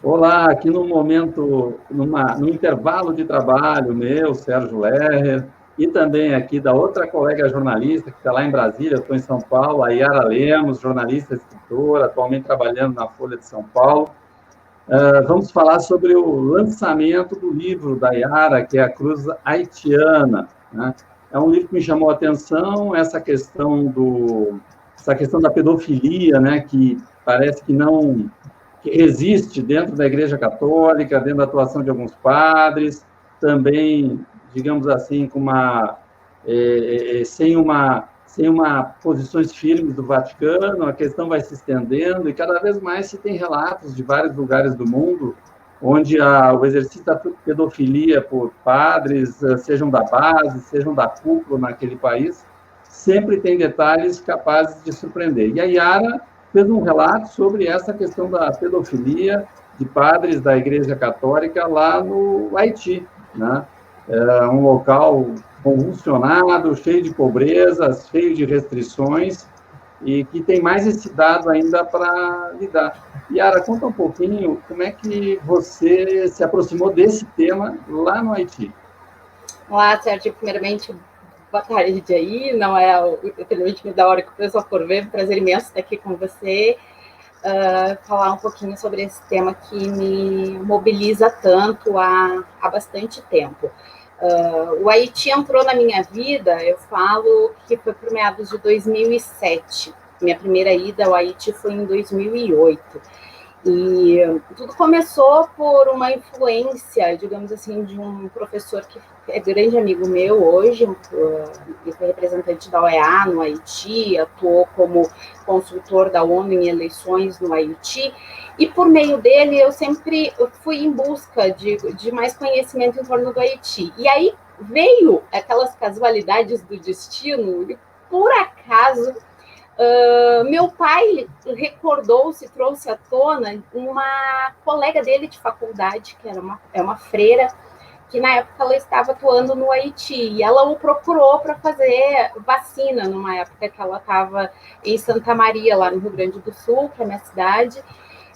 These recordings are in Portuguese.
Olá, aqui no momento, no intervalo de trabalho meu, Sérgio Lerrer, e também aqui da outra colega jornalista que está lá em Brasília, eu estou em São Paulo, a Yara Lemos, jornalista e escritora, atualmente trabalhando na Folha de São Paulo. Vamos falar sobre o lançamento do livro da Yara, que é A Cruz Haitiana, né? É um livro que me chamou a atenção, essa questão da pedofilia, né, que parece que não que existe dentro da Igreja Católica, dentro da atuação de alguns padres, também, digamos assim, com sem uma posições firmes do Vaticano, a questão vai se estendendo e cada vez mais se tem relatos de vários lugares do mundo onde o exercício da pedofilia por padres, sejam da base, sejam da cúpula naquele país, sempre tem detalhes capazes de surpreender. E a Yara fez um relato sobre essa questão da pedofilia de padres da Igreja Católica lá no Haiti, né? É um local convulsionado, cheio de pobreza, cheio de restrições, e que tem mais esse dado ainda para lidar. Yara, conta um pouquinho como é que você se aproximou desse tema lá no Haiti. Olá, Sérgio. Primeiramente, boa tarde aí. Não é infelizmente da hora que o pessoal for ver, prazer imenso estar aqui com você. Falar um pouquinho sobre esse tema que me mobiliza tanto há bastante tempo. O Haiti entrou na minha vida, eu falo que foi por meados de 2007. Minha primeira ida ao Haiti foi em 2008. E tudo começou por uma influência, digamos assim, de um professor que é grande amigo meu hoje, ele foi representante da OEA no Haiti, atuou como consultor da ONU em eleições no Haiti, e por meio dele eu sempre fui em busca de mais conhecimento em torno do Haiti. E aí veio aquelas casualidades do destino, e por acaso meu pai recordou-se, trouxe à tona uma colega dele de faculdade, que é uma freira, que na época ela estava atuando no Haiti, e ela o procurou para fazer vacina, numa época que ela estava em Santa Maria, lá no Rio Grande do Sul, que é a minha cidade,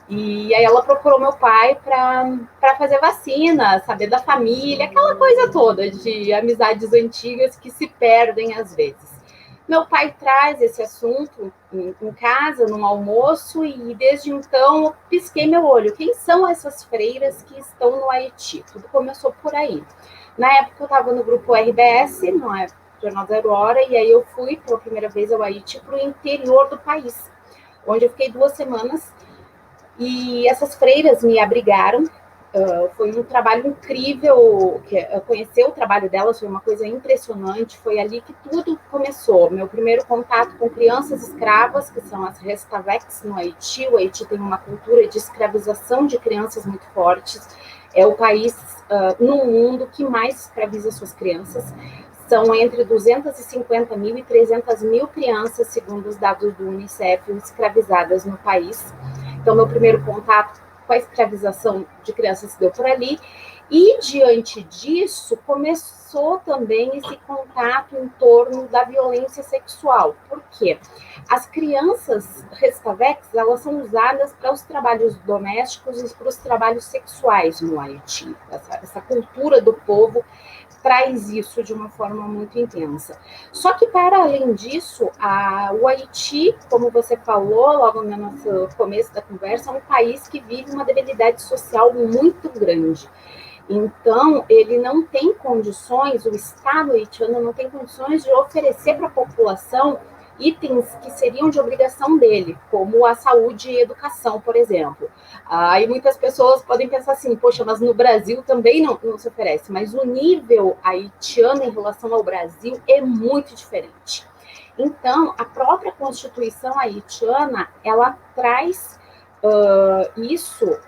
e aí ela procurou meu pai para fazer vacina, saber da família, aquela coisa toda de amizades antigas que se perdem às vezes. Meu pai traz esse assunto em casa, num almoço, e desde então eu pisquei meu olho. Quem são essas freiras que estão no Haiti? Tudo começou por aí. Na época eu estava no grupo RBS, não é Jornal Zero Hora, e aí eu fui pela primeira vez ao Haiti, para o interior do país, onde eu fiquei 2 semanas, e essas freiras me abrigaram. Foi um trabalho incrível, conhecer o trabalho delas foi uma coisa impressionante, foi ali que tudo começou. Meu primeiro contato com crianças escravas, que são as Restavex no Haiti. O Haiti tem uma cultura de escravização de crianças muito fortes, é o país no mundo que mais escraviza suas crianças. São entre 250 mil e 300 mil crianças, segundo os dados do Unicef, escravizadas no país. Então, meu primeiro contato com a escravização de crianças se deu por ali, e diante disso começou também esse contato em torno da violência sexual. Por quê? As crianças Restavex, elas são usadas para os trabalhos domésticos e para os trabalhos sexuais no Haiti. Essa cultura do povo traz isso de uma forma muito intensa. Só que, para além disso, o Haiti, como você falou logo no nosso começo da conversa, é um país que vive uma debilidade social muito grande. Então, ele não tem condições, o Estado haitiano não tem condições de oferecer para a população itens que seriam de obrigação dele, como a saúde e educação, por exemplo. Aí muitas pessoas podem pensar assim, poxa, mas no Brasil também não se oferece, mas o nível haitiano em relação ao Brasil é muito diferente. Então, a própria Constituição haitiana, ela traz isso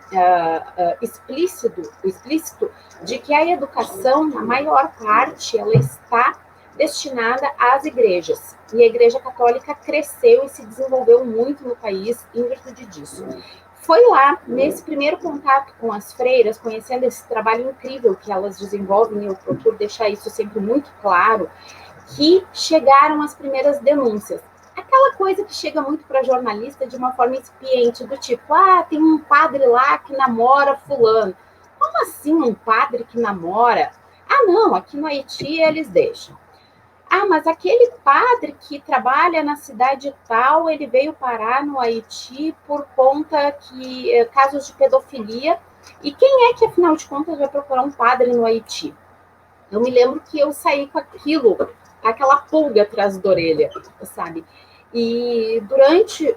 explícito de que a educação, na maior parte, ela está destinada às igrejas. E a Igreja Católica cresceu e se desenvolveu muito no país em virtude disso. Foi lá, nesse primeiro contato com as freiras, conhecendo esse trabalho incrível que elas desenvolvem, e eu procuro deixar isso sempre muito claro, que chegaram as primeiras denúncias. A aquela coisa que chega muito para jornalista de uma forma incipiente, do tipo, ah, tem um padre lá que namora fulano. Como assim um padre que namora? Ah, não, aqui no Haiti eles deixam. Ah, mas aquele padre que trabalha na cidade tal, ele veio parar no Haiti por conta que casos de pedofilia. E quem é que, afinal de contas, vai procurar um padre no Haiti? Eu me lembro que eu saí com aquilo, aquela pulga atrás da orelha, sabe? E durante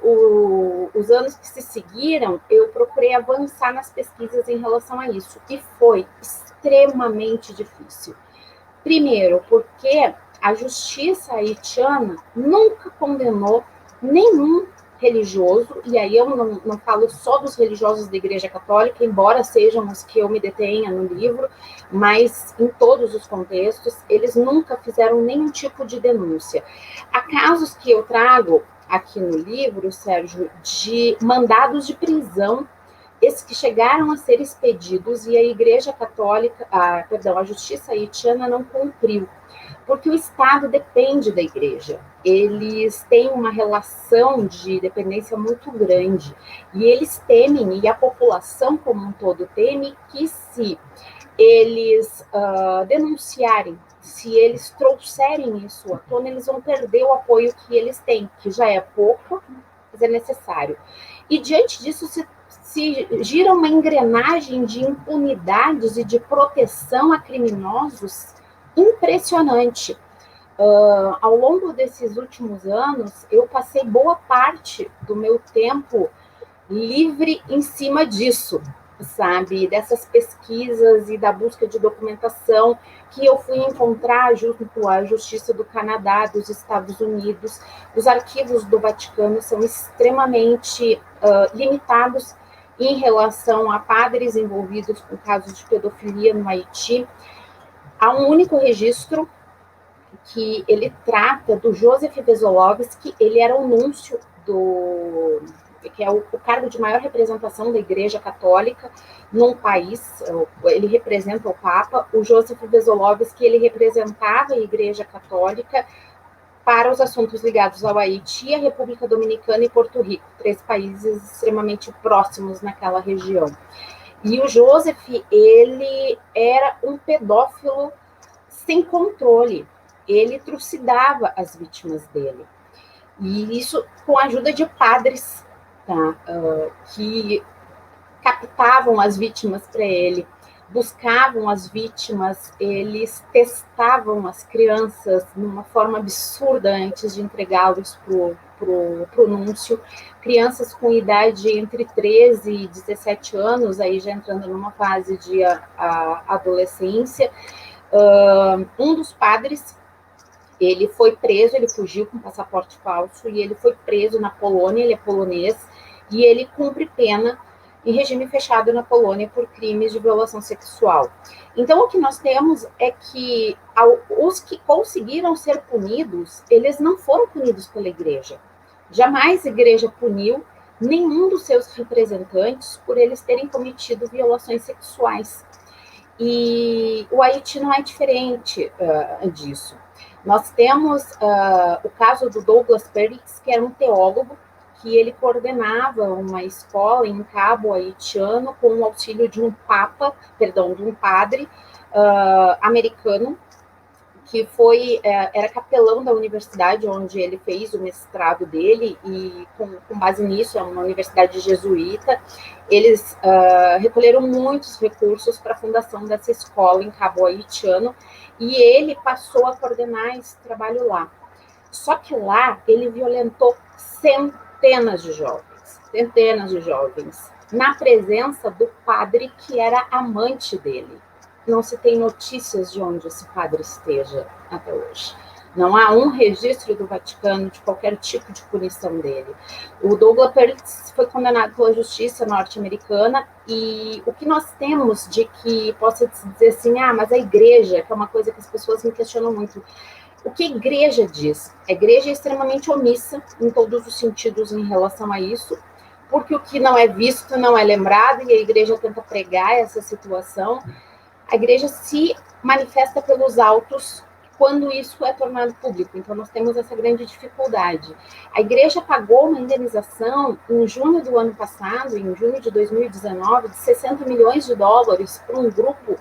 os anos que se seguiram, eu procurei avançar nas pesquisas em relação a isso. E foi extremamente difícil. Primeiro, porque a justiça haitiana nunca condenou nenhum religioso, e aí eu não falo só dos religiosos da Igreja Católica, embora sejam os que eu me detenha no livro, mas em todos os contextos, eles nunca fizeram nenhum tipo de denúncia. Há casos que eu trago aqui no livro, Sérgio, de mandados de prisão, esses que chegaram a ser expedidos e a Igreja Católica, a Justiça haitiana não cumpriu, porque o Estado depende da Igreja. Eles têm uma relação de dependência muito grande e eles temem, e a população como um todo teme, que se eles denunciarem, se eles trouxerem isso à tona, eles vão perder o apoio que eles têm, que já é pouco, mas é necessário. E diante disso se gira uma engrenagem de impunidades e de proteção a criminosos impressionante. Ao longo desses últimos anos, eu passei boa parte do meu tempo livre em cima disso, sabe? Dessas pesquisas e da busca de documentação que eu fui encontrar junto com a Justiça do Canadá, dos Estados Unidos. Os arquivos do Vaticano são extremamente limitados em relação a padres envolvidos com casos de pedofilia no Haiti. Há um único registro que ele trata do Joseph Vesolovski, ele era o núncio que é o cargo de maior representação da Igreja Católica num país, ele representa o Papa. O Joseph Vesolovski, ele representava a Igreja Católica para os assuntos ligados ao Haiti, a República Dominicana e Porto Rico, 3 países extremamente próximos naquela região. E o Joseph, ele era um pedófilo sem controle, ele trucidava as vítimas dele. E isso com a ajuda de padres, tá? Que captavam as vítimas para ele, buscavam as vítimas, eles testavam as crianças de uma forma absurda antes de entregá-los pro núncio. Crianças com idade entre 13 e 17 anos, aí já entrando numa fase de adolescência. Um dos padres, ele foi preso, ele fugiu com passaporte falso, e ele foi preso na Polônia, ele é polonês, e ele cumpre pena em regime fechado na Polônia por crimes de violação sexual. Então, o que nós temos é que os que conseguiram ser punidos, eles não foram punidos pela igreja. Jamais a igreja puniu nenhum dos seus representantes por eles terem cometido violações sexuais. E o Haiti não é diferente disso. Nós temos o caso do Douglas Perix, que era um teólogo, que ele coordenava uma escola em Cabo Haitiano com o auxílio de um padre americano, que era capelão da universidade onde ele fez o mestrado dele, e com base nisso, é uma universidade jesuíta. Eles recolheram muitos recursos para a fundação dessa escola em Cabo Haitiano, e ele passou a coordenar esse trabalho lá. Só que lá ele violentou centenas de jovens, na presença do padre que era amante dele. Não se tem notícias de onde esse padre esteja até hoje. Não há um registro do Vaticano de qualquer tipo de punição dele. O Douglas Perix foi condenado pela justiça norte-americana, e o que nós temos de que possa dizer assim, mas a igreja, que é uma coisa que as pessoas me questionam muito, o que a igreja diz? A igreja é extremamente omissa em todos os sentidos em relação a isso, porque o que não é visto não é lembrado, e a igreja tenta pregar essa situação. A igreja se manifesta pelos autos quando isso é tornado público. Então, nós temos essa grande dificuldade. A igreja pagou uma indenização em junho do ano passado, em junho de 2019, de 60 milhões de dólares para um grupo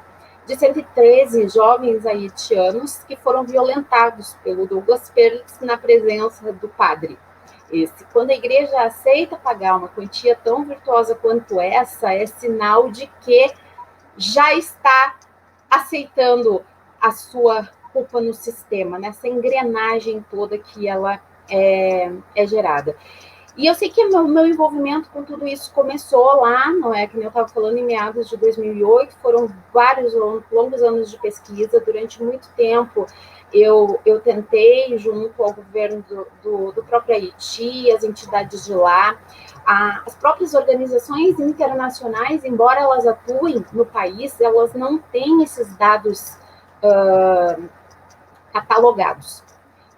de 113 jovens haitianos que foram violentados pelo Douglas Perks na presença do padre. Quando a igreja aceita pagar uma quantia tão virtuosa quanto essa, é sinal de que já está aceitando a sua culpa no sistema, nessa engrenagem toda que ela é gerada. E eu sei que meu envolvimento com tudo isso começou lá, não é? Que eu estava falando, em meados de 2008, foram vários longos anos de pesquisa. Durante muito tempo, eu tentei, junto ao governo do próprio Haiti, as entidades de lá, as próprias organizações internacionais, embora elas atuem no país, elas não têm esses dados catalogados.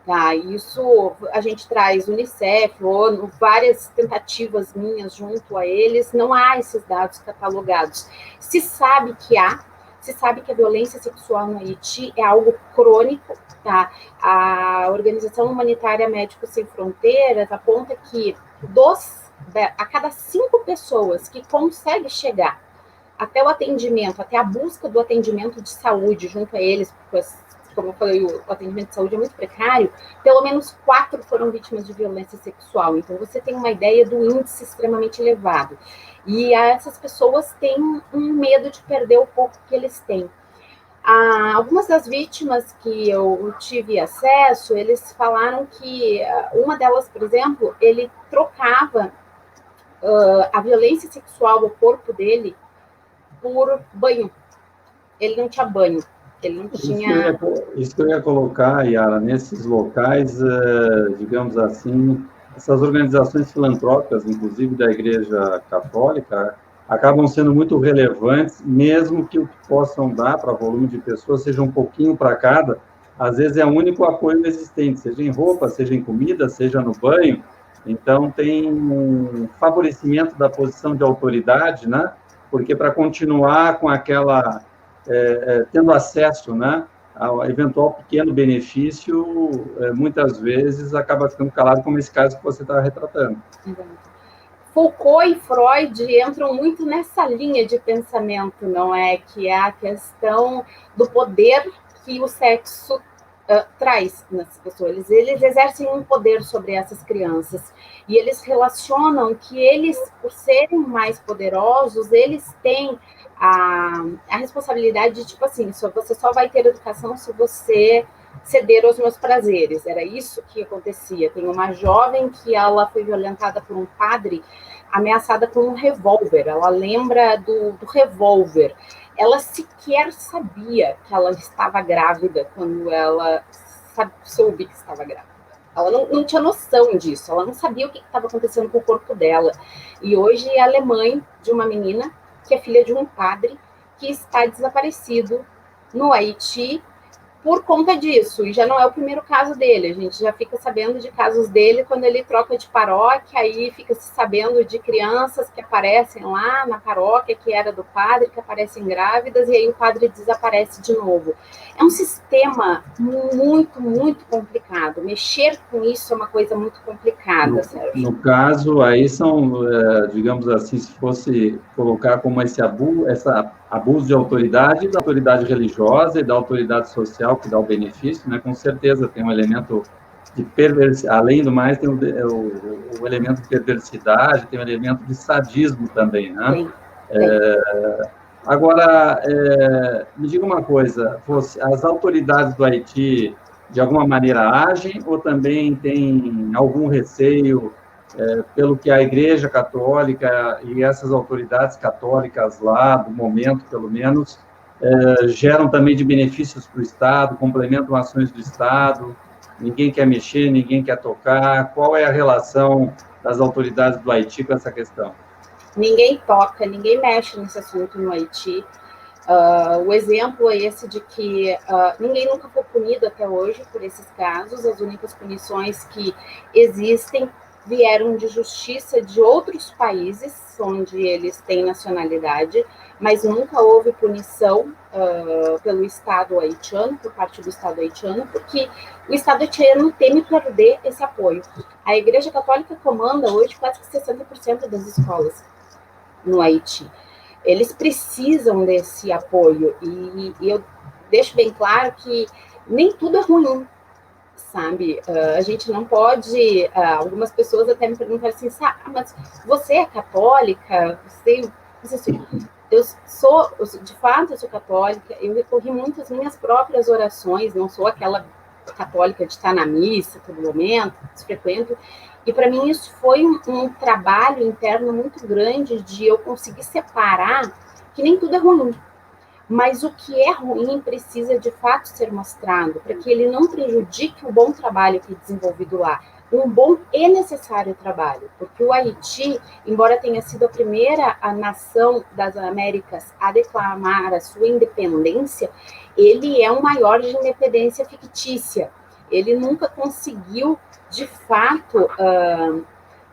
Tá, isso a gente traz Unicef, ONU, várias tentativas minhas junto a eles, não há esses dados catalogados. Se sabe que a violência sexual no Haiti é algo crônico, tá? A Organização Humanitária Médicos Sem Fronteiras aponta que a cada 5 pessoas que conseguem chegar até o atendimento, até a busca do atendimento de saúde junto a eles, como eu falei, o atendimento de saúde é muito precário, pelo menos 4 foram vítimas de violência sexual. Então, você tem uma ideia do índice extremamente elevado. E essas pessoas têm um medo de perder o pouco que eles têm. Algumas das vítimas que eu tive acesso, eles falaram que uma delas, por exemplo, ele trocava a violência sexual ao corpo dele por banho. Ele não tinha banho. Ele não tinha... Isso que eu ia colocar, Yara, nesses locais, digamos assim, essas organizações filantrópicas, inclusive da Igreja Católica, acabam sendo muito relevantes, mesmo que o que possam dar para volume de pessoas seja um pouquinho para cada, às vezes é o único apoio existente, seja em roupa, seja em comida, seja no banho. Então, tem um favorecimento da posição de autoridade, né? Porque para continuar com aquela... tendo acesso, né, ao eventual pequeno benefício, muitas vezes acaba ficando calado, como esse caso que você está retratando. Foucault e Freud entram muito nessa linha de pensamento, não é? Que é a questão do poder que o sexo traz nas pessoas. Eles exercem um poder sobre essas crianças. E eles relacionam que eles, por serem mais poderosos, eles têm a responsabilidade de, tipo assim, você só vai ter educação se você ceder aos meus prazeres. Era isso que acontecia. Tem uma jovem que ela foi violentada por um padre, ameaçada com um revólver. Ela lembra do revólver. Ela sequer sabia que ela estava grávida quando ela soube que estava grávida. Ela não tinha noção disso. Ela não sabia o que estava acontecendo com o corpo dela. E hoje ela é mãe de uma menina que é filha de um padre que está desaparecido no Haiti por conta disso. E já não é o primeiro caso dele. A gente já fica sabendo de casos dele quando ele troca de paróquia, aí fica se sabendo de crianças que aparecem lá na paróquia, que era do padre, que aparecem grávidas, e aí o padre desaparece de novo. É um sistema muito, muito complicado. Mexer com isso é uma coisa muito complicada, Sérgio. No caso, aí são, digamos assim, se fosse colocar como esse abuso de autoridade, da autoridade religiosa e da autoridade social que dá o benefício, né? Com certeza tem um elemento de perversidade, além do mais, tem o elemento de perversidade, tem o elemento de sadismo também, né? Sim. Agora, me diga uma coisa, as autoridades do Haiti, de alguma maneira, agem ou também tem algum receio pelo que a Igreja Católica e essas autoridades católicas lá, do momento, pelo menos, geram também de benefícios para o Estado, complementam ações do Estado, ninguém quer mexer, ninguém quer tocar? Qual é a relação das autoridades do Haiti com essa questão? Ninguém toca, ninguém mexe nesse assunto no Haiti. O exemplo é esse de que ninguém nunca foi punido até hoje por esses casos. As únicas punições que existem vieram de justiça de outros países, onde eles têm nacionalidade, mas nunca houve punição pelo Estado haitiano, por parte do Estado haitiano, porque o Estado haitiano teme perder esse apoio. A Igreja Católica comanda hoje quase que 60% das escolas no Haiti. Eles precisam desse apoio, e eu deixo bem claro que nem tudo é ruim, sabe? A gente não pode... algumas pessoas até me perguntam assim, mas você é católica? Eu sou, de fato, eu sou católica, eu recorri muito às minhas próprias orações, não sou aquela católica de estar na missa todo momento, frequento, e para mim isso foi um trabalho interno muito grande de eu conseguir separar que nem tudo é ruim, mas o que é ruim precisa de fato ser mostrado, para que ele não prejudique o bom trabalho que é desenvolvido lá. Um bom e necessário trabalho, porque o Haiti, embora tenha sido a primeira nação das Américas a declamar a sua independência, ele é um maior de independência fictícia. Ele nunca conseguiu, de fato,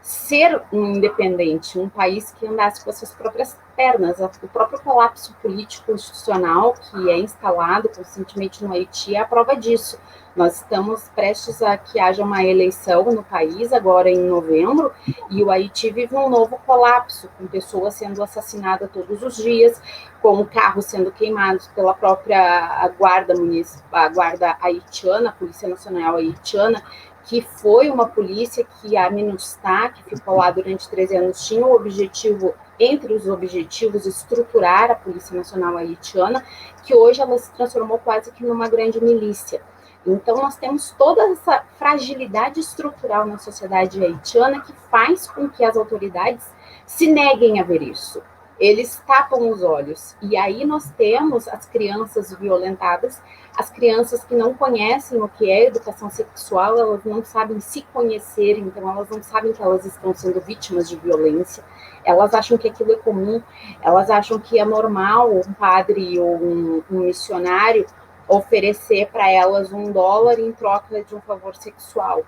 ser um independente, um país que andasse com as suas próprias pernas. O próprio colapso político institucional que é instalado constantemente no Haiti é a prova disso. Nós estamos prestes a que haja uma eleição no país, agora em novembro, e o Haiti vive um novo colapso, com pessoas sendo assassinadas todos os dias, com carros sendo queimados pela própria guarda municipal, a guarda haitiana, a Polícia Nacional Haitiana, que foi uma polícia que a MINUSTAH, que ficou lá durante 13 anos, tinha o objetivo, entre os objetivos, estruturar a Polícia Nacional Haitiana, que hoje ela se transformou quase que numa grande milícia. Então, nós temos toda essa fragilidade estrutural na sociedade haitiana que faz com que as autoridades se neguem a ver isso. Eles tapam os olhos. E aí nós temos as crianças violentadas, as crianças que não conhecem o que é educação sexual, elas não sabem se conhecer, então elas não sabem que elas estão sendo vítimas de violência, elas acham que aquilo é comum, elas acham que é normal um padre ou um missionário oferecer para elas $1 em troca de um favor sexual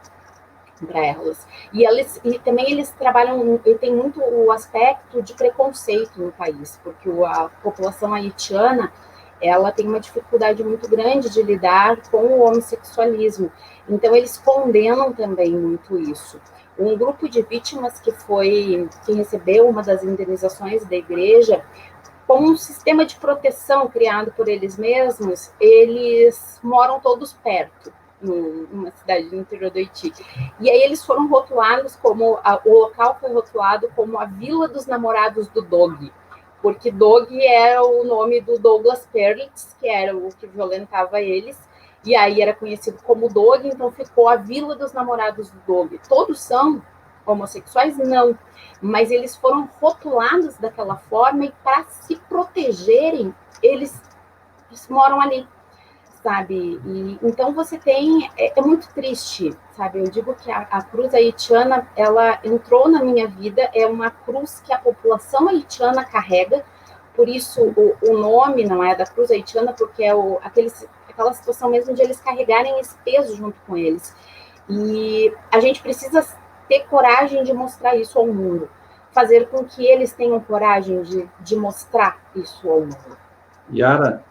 para elas. E também eles trabalham, e tem muito o aspecto de preconceito no país, porque a população haitiana, ela tem uma dificuldade muito grande de lidar com o homossexualismo. Então, eles condenam também muito isso. Um grupo de vítimas que recebeu uma das indenizações da igreja, com um sistema de proteção criado por eles mesmos, eles moram todos perto, numa cidade do interior do Haiti. E aí eles foram rotulados como... o local foi rotulado como a Vila dos Namorados do Dog, porque Dog era o nome do Douglas Perlitz, que era o que violentava eles, e aí era conhecido como Dog, então ficou a Vila dos Namorados do Dog. Todos são homossexuais? Não. Mas eles foram rotulados daquela forma, e para se protegerem, eles moram ali, sabe? E então você tem... É muito triste, sabe? Eu digo que a cruz haitiana, ela entrou na minha vida, é uma cruz que a população haitiana carrega, por isso o nome não é da cruz haitiana, porque é aquela situação mesmo de eles carregarem esse peso junto com eles. E a gente precisa ter coragem de mostrar isso ao mundo, fazer com que eles tenham coragem de mostrar isso ao mundo. Yara,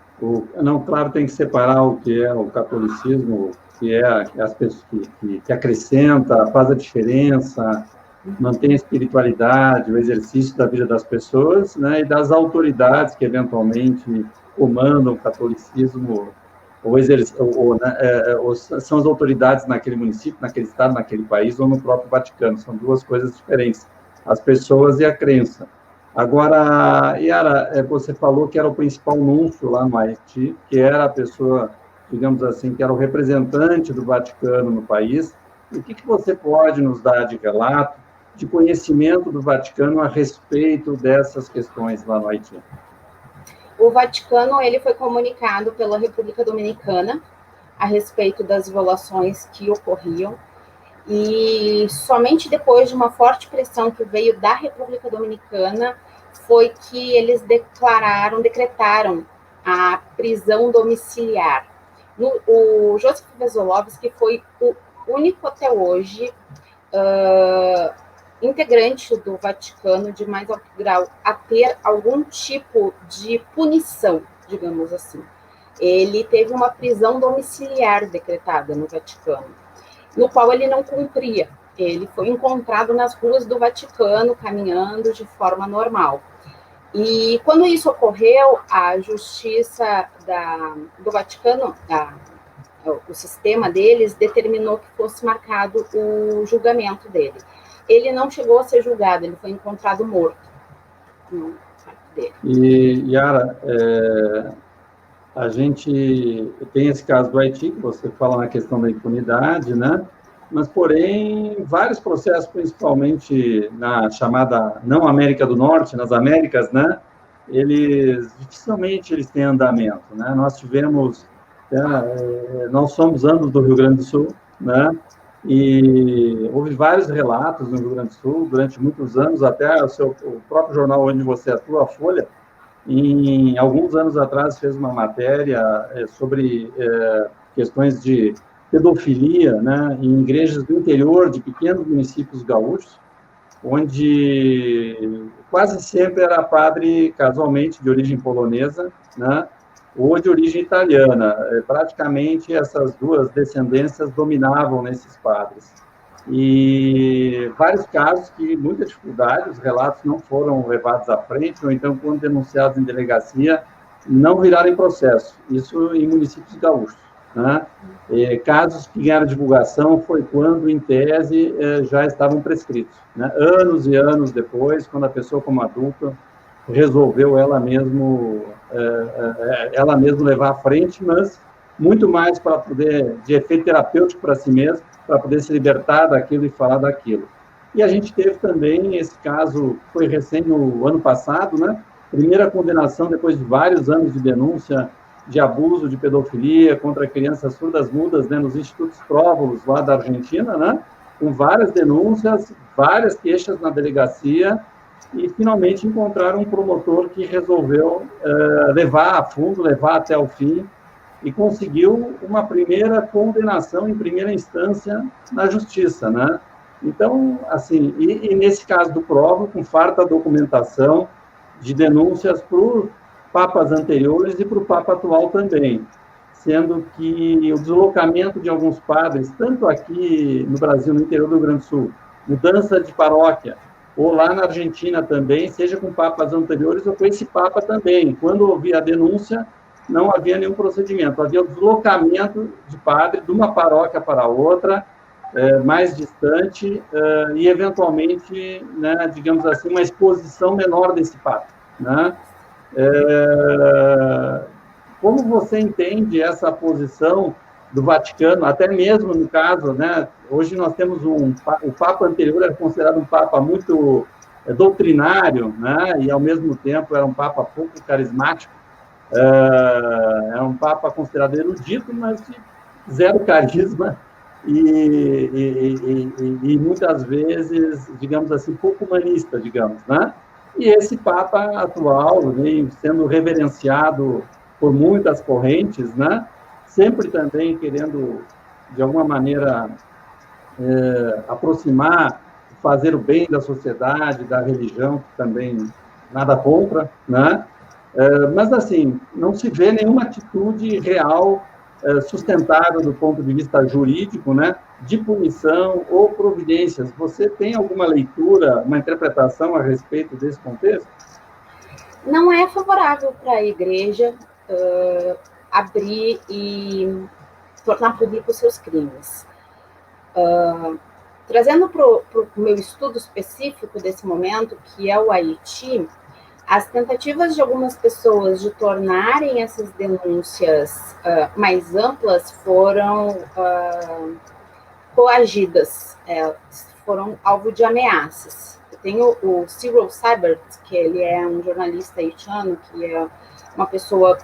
não, claro, tem que separar o que é o catolicismo, que é as pessoas que acrescenta, faz a diferença, mantém a espiritualidade, o exercício da vida das pessoas, né, e das autoridades que eventualmente comandam o catolicismo, ou são as autoridades naquele município, naquele estado, naquele país, ou no próprio Vaticano. São duas coisas diferentes, as pessoas e a crença. Agora, Yara, você falou que era o principal núncio lá no Haiti, que era a pessoa, digamos assim, que era o representante do Vaticano no país. O que você pode nos dar de relato, de conhecimento do Vaticano a respeito dessas questões lá no Haiti? O Vaticano, ele foi comunicado pela República Dominicana a respeito das violações que ocorriam, e somente depois de uma forte pressão que veio da República Dominicana foi que eles decretaram a prisão domiciliar. O Joseph Vesolovski foi o único até hoje integrante do Vaticano de mais alto grau a ter algum tipo de punição, digamos assim. Ele teve uma prisão domiciliar decretada no Vaticano, no qual ele não cumpria. Ele foi encontrado nas ruas do Vaticano, caminhando de forma normal. E quando isso ocorreu, a justiça do Vaticano, o sistema deles, determinou que fosse marcado o julgamento dele. Ele não chegou a ser julgado, ele foi encontrado morto no quarto dele. E, Yara, a gente tem esse caso do Haiti, que você fala na questão da impunidade, né? Mas, porém, vários processos, principalmente na chamada não América do Norte, nas Américas, né? Dificilmente eles têm andamento, né? Nós tivemos, nós somos ambos do Rio Grande do Sul, né? E houve vários relatos no Rio Grande do Sul durante muitos anos, até o próprio jornal onde você atua, a Folha, alguns anos atrás fez uma matéria sobre questões de pedofilia, né, em igrejas do interior de pequenos municípios gaúchos, onde quase sempre era padre, casualmente, de origem polonesa, né, ou de origem italiana. Praticamente essas duas descendências dominavam nesses padres. E vários casos que, muita dificuldade, os relatos não foram levados à frente, ou então, quando denunciados em delegacia, não viraram em processo. Isso em municípios gaúchos, né? Casos que ganharam divulgação foi quando, em tese, já estavam prescritos, né? Anos e anos depois, quando a pessoa, como adulta, resolveu ela mesma levar à frente, mas muito mais para poder, de efeito terapêutico para si mesmo, para poder se libertar daquilo e falar daquilo. E a gente teve também esse caso, foi recém no ano passado, né? Primeira condenação depois de vários anos de denúncia de abuso, de pedofilia contra crianças surdas-mudas, né, nos institutos Próvolos, lá da Argentina, né? Com várias denúncias, várias queixas na delegacia, e finalmente encontraram um promotor que resolveu levar a fundo, levar até o fim, e conseguiu uma primeira condenação em primeira instância na justiça, né? Então, assim, e nesse caso do Provo, com farta documentação de denúncias por papas anteriores e para o Papa atual também, sendo que o deslocamento de alguns padres, tanto aqui no Brasil, no interior do Rio Grande do Sul, mudança de paróquia, ou lá na Argentina também, seja com papas anteriores ou com esse Papa também, quando houve a denúncia, não havia nenhum procedimento, havia o deslocamento de padre de uma paróquia para outra, mais distante, e eventualmente, né, digamos assim, uma exposição menor desse padre, né? Como você entende essa posição do Vaticano, até mesmo no caso, né, hoje nós temos o Papa anterior era considerado um Papa muito doutrinário, né, e ao mesmo tempo era um Papa pouco carismático, é um Papa considerado erudito, mas de zero carisma e muitas vezes, digamos assim, pouco humanista, digamos, né? E esse Papa atual vem sendo reverenciado por muitas correntes, né? Sempre também querendo, de alguma maneira, aproximar, fazer o bem da sociedade, da religião, que também nada contra, né? Mas, assim, não se vê nenhuma atitude real, sustentável do ponto de vista jurídico, né, de punição ou providências. Você tem alguma leitura, uma interpretação a respeito desse contexto? Não é favorável para a igreja abrir e tornar público seus crimes. Trazendo para o meu estudo específico desse momento, que é o Haiti, as tentativas de algumas pessoas de tornarem essas denúncias mais amplas foram coagidas, foram alvo de ameaças. Eu tenho o Cyril Seibert, que ele é um jornalista haitiano, que é uma pessoa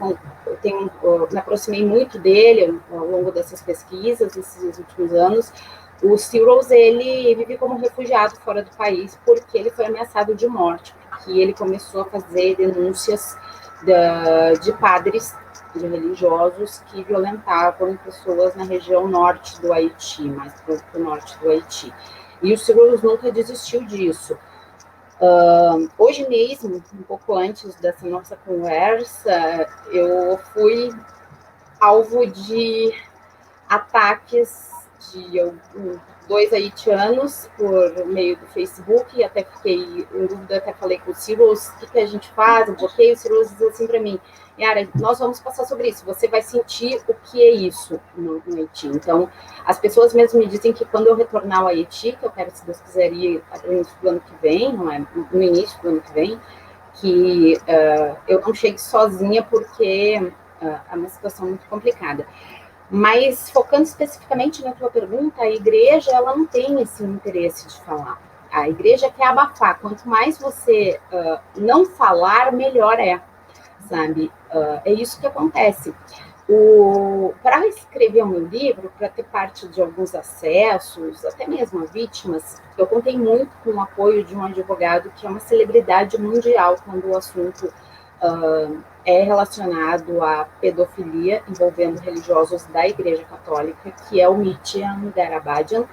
me aproximei muito dele ao longo dessas pesquisas, esses últimos anos. O Cyril, ele vive como refugiado fora do país porque ele foi ameaçado de morte, porque ele começou a fazer denúncias de padres, de religiosos que violentavam pessoas na região norte do Haiti, mais para o norte do Haiti. E o Cyrus nunca desistiu disso. Hoje mesmo, um pouco antes dessa nossa conversa, eu fui alvo de ataques de 2 haitianos por meio do Facebook, e até fiquei em dúvida, até falei com o Cyrus, o que a gente faz, eu bloqueio, o Cyrus diz assim para mim, Yara, nós vamos passar sobre isso, você vai sentir o que é isso no Haiti. Então, as pessoas mesmo me dizem que quando eu retornar ao Haiti, que eu quero, se Deus quiser, ir no início do ano que vem, não é? No início do ano que vem, que eu não chegue sozinha, porque é uma situação muito complicada. Mas, focando especificamente na tua pergunta, a igreja, ela não tem esse interesse de falar. A igreja quer abafar. Quanto mais você não falar, melhor é, sabe? É isso que acontece. Para escrever o meu livro, para ter parte de alguns acessos, até mesmo a vítimas, eu contei muito com o apoio de um advogado que é uma celebridade mundial quando o assunto é relacionado à pedofilia envolvendo religiosos da Igreja Católica, que é o Mithiam Garabedian.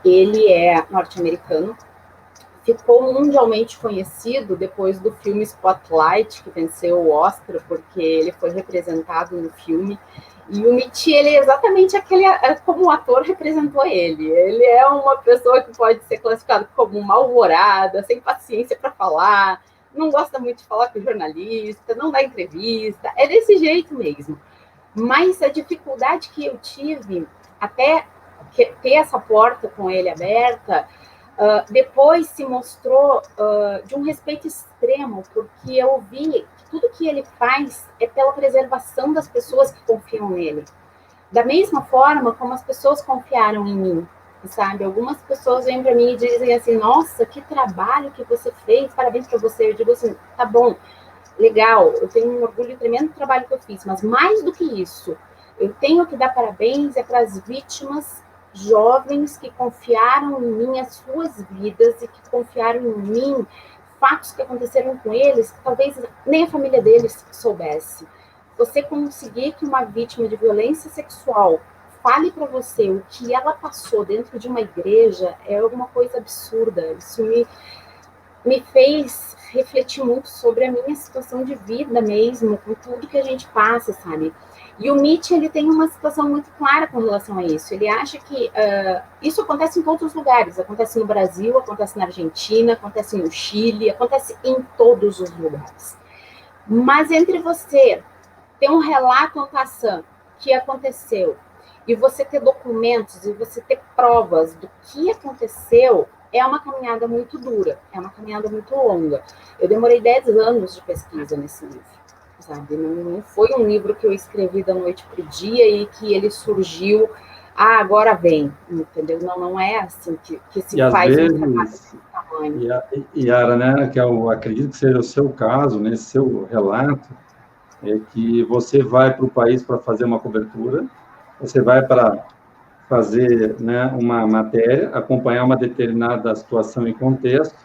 Ele é norte-americano, ficou mundialmente conhecido depois do filme Spotlight, que venceu o Oscar, porque ele foi representado no filme. E o Mithiam, ele é exatamente aquele, como o ator representou ele. Ele é uma pessoa que pode ser classificada como mal-humorada, sem paciência para falar, não gosta muito de falar com o jornalista, não dá entrevista, é desse jeito mesmo. Mas a dificuldade que eu tive até ter essa porta com ele aberta, depois se mostrou de um respeito extremo, porque eu vi que tudo que ele faz é pela preservação das pessoas que confiam nele. Da mesma forma como as pessoas confiaram em mim, sabe? Algumas pessoas vêm para mim e dizem assim, nossa, que trabalho que você fez, parabéns para você. Eu digo assim, tá bom, legal, eu tenho um orgulho tremendo do trabalho que eu fiz, mas mais do que isso, eu tenho que dar parabéns para as vítimas jovens que confiaram em mim as suas vidas e que confiaram em mim fatos que aconteceram com eles, que talvez nem a família deles soubesse. Você conseguir que uma vítima de violência sexual fale para você o que ela passou dentro de uma igreja é alguma coisa absurda. Isso me fez refletir muito sobre a minha situação de vida mesmo, com tudo que a gente passa, sabe? E o Mithiam, ele tem uma situação muito clara com relação a isso. Ele acha que isso acontece em todos os lugares. Acontece no Brasil, acontece na Argentina, acontece no Chile, acontece em todos os lugares. Mas entre você ter um relato en passant que aconteceu e você ter documentos e você ter provas do que aconteceu, é uma caminhada muito dura, é uma caminhada muito longa. Eu demorei 10 anos de pesquisa nesse livro, sabe? Não foi um livro que eu escrevi da noite para o dia e que ele surgiu, agora vem, entendeu? Não é assim que se e faz vezes, um trabalho desse tamanho. Yara, né, que eu acredito que seja o seu caso, nesse seu relato, é que você vai para o país para fazer uma cobertura, você vai para fazer, né, uma matéria, acompanhar uma determinada situação e contexto,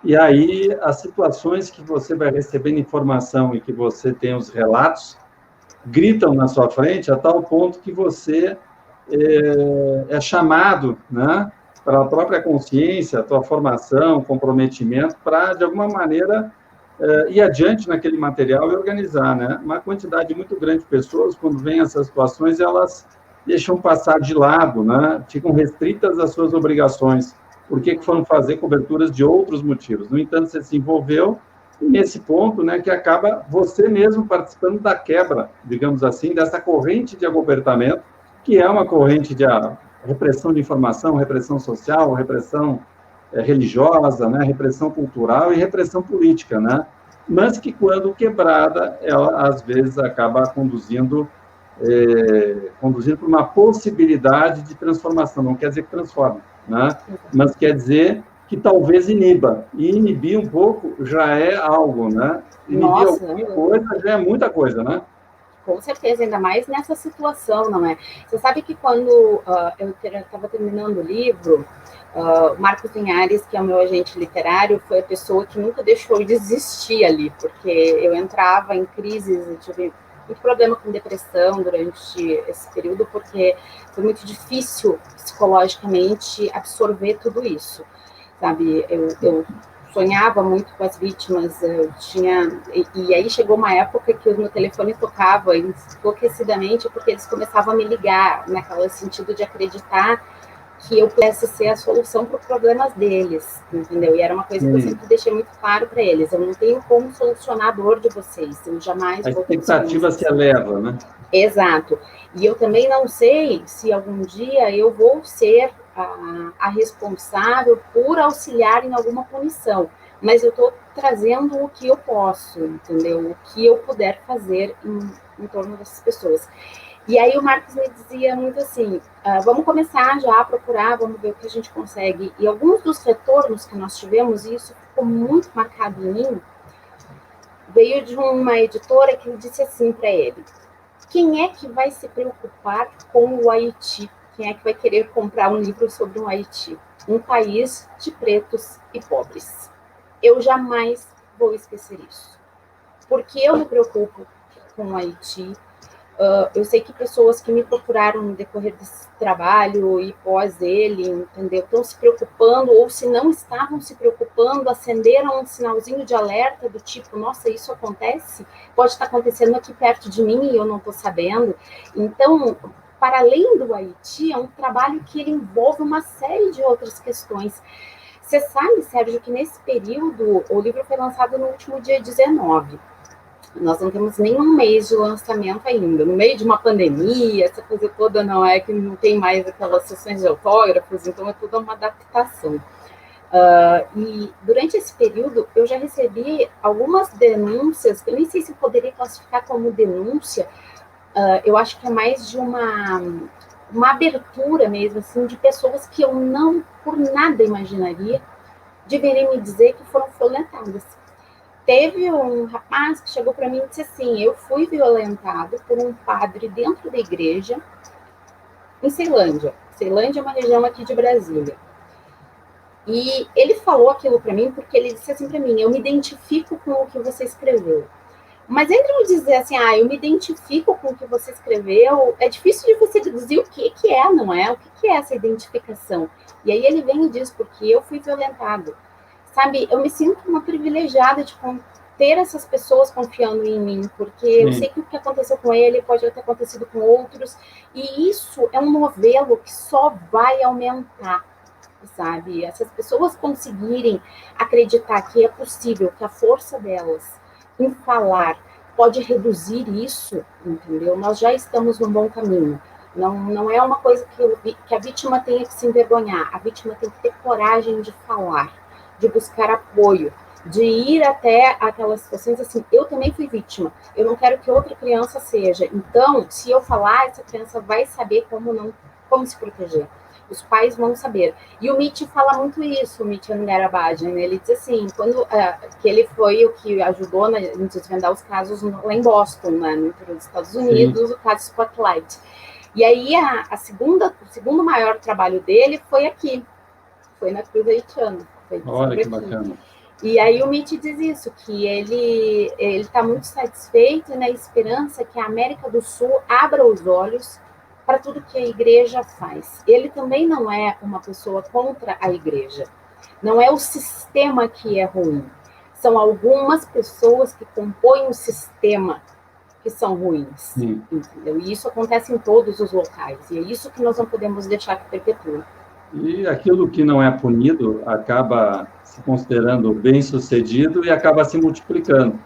e aí as situações que você vai recebendo informação e que você tem os relatos, gritam na sua frente a tal ponto que você é chamado, né, para a própria consciência, a tua formação, comprometimento, para, de alguma maneira, ir adiante naquele material e organizar, né? Uma quantidade muito grande de pessoas, quando vem essas situações, elas deixam passar de lado, né? Ficam restritas às suas obrigações, porque foram fazer coberturas de outros motivos. No entanto, você se envolveu nesse ponto, né, que acaba você mesmo participando da quebra, digamos assim, dessa corrente de acobertamento, que é uma corrente de repressão de informação, repressão social, repressão religiosa, né, repressão cultural e repressão política, né? Mas que, quando quebrada, ela, às vezes, acaba conduzindo para uma possibilidade de transformação. Não quer dizer que transforme, né? Mas quer dizer que talvez iniba. E inibir um pouco já é algo, né? Inibir alguma coisa já é muita coisa, né? Com certeza, ainda mais nessa situação, não é? Você sabe que quando eu estava terminando o livro, o Marcos Linhares, que é o meu agente literário, foi a pessoa que nunca deixou de existir ali, porque eu entrava em crises, eu tive muito problema com depressão durante esse período, porque foi muito difícil psicologicamente absorver tudo isso, sabe? Eu sonhava muito com as vítimas, eu tinha... E aí chegou uma época que o meu telefone tocava enlouquecidamente, porque eles começavam a me ligar, naquele sentido de acreditar que eu pudesse ser a solução para os problemas deles, entendeu? E era uma coisa que eu sempre deixei muito claro para eles, eu não tenho como solucionar a dor de vocês, eu jamais vou... A expectativa se eleva, né? Exato. E eu também não sei se algum dia eu vou ser a responsável por auxiliar em alguma punição, mas eu estou trazendo o que eu posso, entendeu? O que eu puder fazer em torno dessas pessoas. E aí o Marcos me dizia muito assim, vamos começar já a procurar, vamos ver o que a gente consegue. E alguns dos retornos que nós tivemos, e isso ficou muito marcado em mim, veio de uma editora que disse assim para ele: quem é que vai se preocupar com o Haiti? Quem é que vai querer comprar um livro sobre o Haiti? Um país de pretos e pobres. Eu jamais vou esquecer isso. Porque eu me preocupo com o Haiti. Eu sei que pessoas que me procuraram no decorrer desse trabalho e pós ele, entendeu, estão se preocupando, ou se não estavam se preocupando, acenderam um sinalzinho de alerta do tipo, nossa, isso acontece? Pode estar acontecendo aqui perto de mim e eu não estou sabendo. Então, para além do Haiti, é um trabalho que ele envolve uma série de outras questões. Você sabe, Sérgio, que nesse período, o livro foi lançado no último dia 19. Nós não temos nem um mês de lançamento ainda. No meio de uma pandemia, essa coisa toda não é que não tem mais aquelas sessões de autógrafos, então é tudo uma adaptação. E durante esse período, eu já recebi algumas denúncias, que eu nem sei se poderia classificar como denúncia, eu acho que é mais de uma abertura mesmo, assim, de pessoas que eu não, por nada, imaginaria, de virem me dizer que foram violentadas. Teve um rapaz que chegou para mim e disse assim, eu fui violentado por um padre dentro da igreja em Ceilândia. Ceilândia é uma região aqui de Brasília. E ele falou aquilo para mim porque ele disse assim para mim, eu me identifico com o que você escreveu. Mas entre eu dizer assim, eu me identifico com o que você escreveu, é difícil de você deduzir o que é, não é? O que é essa identificação? E aí ele vem e diz, porque eu fui violentado. Sabe, eu me sinto uma privilegiada de ter essas pessoas confiando em mim, porque eu sei que o que aconteceu com ele pode ter acontecido com outros, e isso é um novelo que só vai aumentar, sabe? Essas pessoas conseguirem acreditar que é possível, que a força delas em falar pode reduzir isso, entendeu? Nós já estamos num bom caminho. Não é uma coisa que a vítima tenha que se envergonhar, a vítima tem que ter coragem de falar, de buscar apoio, de ir até aquelas situações assim, eu também fui vítima, eu não quero que outra criança seja, então, se eu falar, essa criança vai saber como se proteger, os pais vão saber. E o Mitch fala muito isso, o Mitch Angarabadian, né? Ele diz assim, que ele foi o que ajudou a desvendar os casos lá em Boston, né, no interior dos Estados Unidos, o caso Spotlight. E aí, o segundo maior trabalho dele foi aqui, foi na Cruz Haitiana. Olha que bacana. E aí o Mitch diz isso, que ele está muito satisfeito e na esperança que a América do Sul abra os olhos para tudo que a igreja faz. Ele também não é uma pessoa contra a igreja. Não é o sistema que é ruim. São algumas pessoas que compõem o sistema que são ruins. Entendeu? E isso acontece em todos os locais. E é isso que nós não podemos deixar que perpetue. E aquilo que não é punido acaba se considerando bem-sucedido e acaba se multiplicando.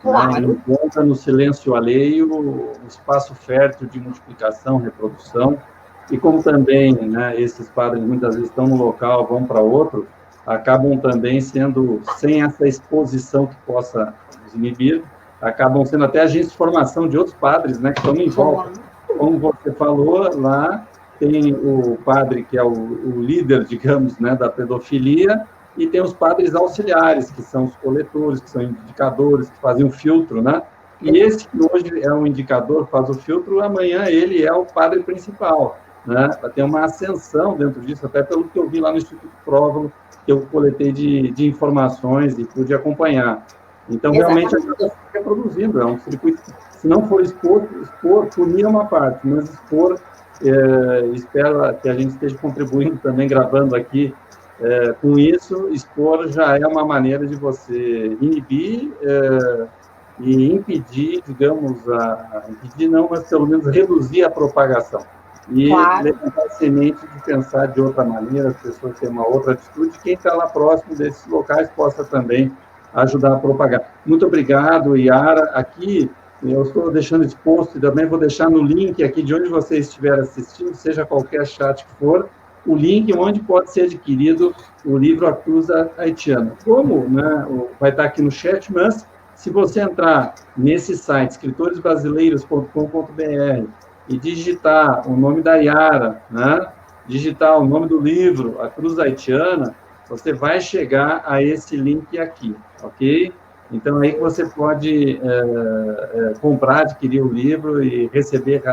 Claro. Né? Encontra no silêncio alheio o espaço fértil de multiplicação, reprodução, e como também, né, esses padres muitas vezes estão no local, vão para outro, acabam também sendo, sem essa exposição que possa os inibir, acabam sendo até agentes de formação de outros padres, né, que estão em volta. Como você falou, lá tem o padre que é o líder, digamos, né, da pedofilia, e tem os padres auxiliares, que são os coletores, que são indicadores, que fazem o filtro, né? E esse que hoje é um indicador, faz o filtro, amanhã ele é o padre principal, né? Vai ter uma ascensão dentro disso, até pelo que eu vi lá no Instituto Próvulo, que eu coletei de informações e pude acompanhar. Então, realmente, a gente está reproduzindo, é um circuito, se não for expor, punir é uma parte, mas expor, espero que a gente esteja contribuindo também, gravando aqui, com isso, expor já é uma maneira de você inibir e impedir, digamos, impedir não, mas pelo menos reduzir a propagação. E levantar a semente de pensar de outra maneira, as pessoas terem uma outra atitude, quem está lá próximo desses locais possa também ajudar a propagar. Muito obrigado, Yara. Aqui, eu estou deixando exposto e também vou deixar no link aqui de onde você estiver assistindo, seja qualquer chat que for, o link onde pode ser adquirido o livro A Cruz Haitiana. Como, né, vai estar aqui no chat, mas se você entrar nesse site, escritoresbrasileiros.com.br, e digitar o nome da Yara, né, digitar o nome do livro, A Cruz Haitiana, você vai chegar a esse link aqui, ok? Então, aí que você pode comprar, adquirir o livro e receber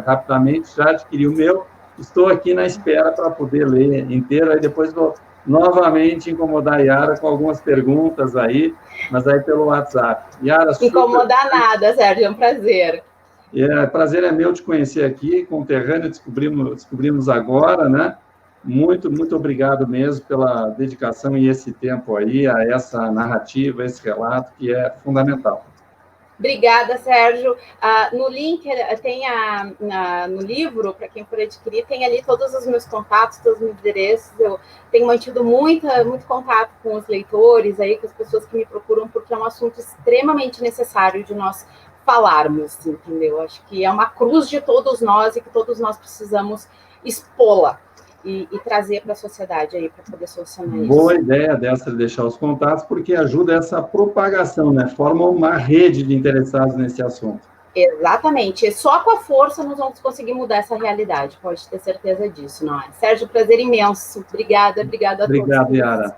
rapidamente, já adquiri o meu. Estou aqui na espera para poder ler inteiro, aí depois vou novamente incomodar a Yara com algumas perguntas aí, mas aí pelo WhatsApp. Yara, incomodar nada, Sérgio, é um prazer. Prazer é meu te conhecer aqui, conterrâneo, descobrimos agora, né? Muito, muito obrigado mesmo pela dedicação e esse tempo aí, a essa narrativa, esse relato, que é fundamental. Obrigada, Sérgio. No link, tem no livro, para quem for adquirir, tem ali todos os meus contatos, todos os meus endereços. Eu tenho mantido muito contato com os leitores, aí, com as pessoas que me procuram, porque é um assunto extremamente necessário de nós falarmos, entendeu? Acho que é uma cruz de todos nós e que todos nós precisamos expô-la e trazer para a sociedade aí para poder solucionar isso. Boa ideia dessa de deixar os contatos, porque ajuda essa propagação, né? Forma uma rede de interessados nesse assunto. Exatamente. E só com a força nós vamos conseguir mudar essa realidade, pode ter certeza disso, não é? Sérgio, prazer imenso. Obrigada a todos. Obrigado, Yara.